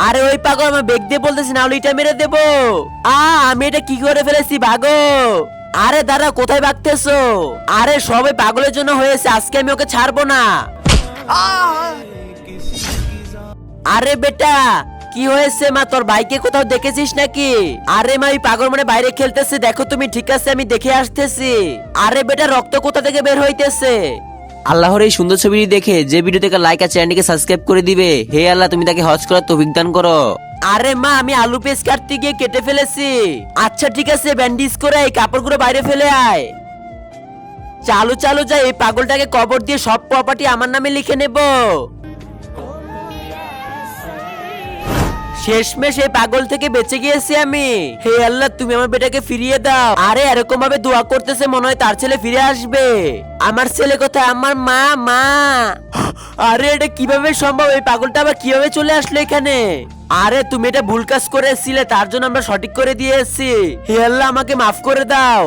আরে ওই পাগল আমার বেগ দিয়ে বলতেছি না, ওইটা মেরে দেবো। আমি এটা কি করে ফেলেছি, ভাগো। আরে দাদা কোথায় ভাগতেছো? আরে সবাই পাগলের জন্য হয়েছে, আজকে আমি ওকে ছাড়বো না। আরে বেটা কি হয়েছে মা, তোর ভাইকে কোথাও দেখেছিস নাকি? আরে মা ওই পাগল মানে বাইরে খেলতেছে, দেখো তুমি। ঠিক আছে আমি দেখে আসতেছি। আরে বেটা রক্ত কোথা থেকে বের হইতেছে? আল্লাহর এই সুন্দর ছবিটি দেখে যে ভিডিও থেকে লাইক আর চ্যানেলটিকে সাবস্ক্রাইব করে দিবে, হে আল্লাহ তুমি তাকে হজ করার তৌফিক দান করো। আরে মা আমি আলু পেঁয়াজ কাটতে গিয়ে কেটে ফেলেছি। আচ্ছা ঠিক আছে, ব্যান্ডেজ করে এই কাপড়গুলো বাইরে ফেলে আয়। চালু চালু যাই, এই পাগলটাকে কবর দিয়ে সব প্রপার্টি আমার নামে লিখে নেব। শেষমেশ এই পাগল থেকে বেঁচে গিয়েছি আমি। হে আল্লাহ তুমি আমার বেটাকে ফিরিয়ে দাও। আরে এরকম ভাবে দোয়া করতেছে, মনে হয় তার ছেলে ফিরে আসবে। আমার ছেলে কোথায়? আমার মা, মা। আরে এটা কিভাবে সম্ভব? এই পাগলটা আবার কিভাবে চলে আসলো এখানে? আরে তুমি এটা ভুল কাজ করেছিলে, তার জন্য আমরা সঠিক করে দিয়েছি। হে আল্লাহ আমাকে মাফ করে দাও।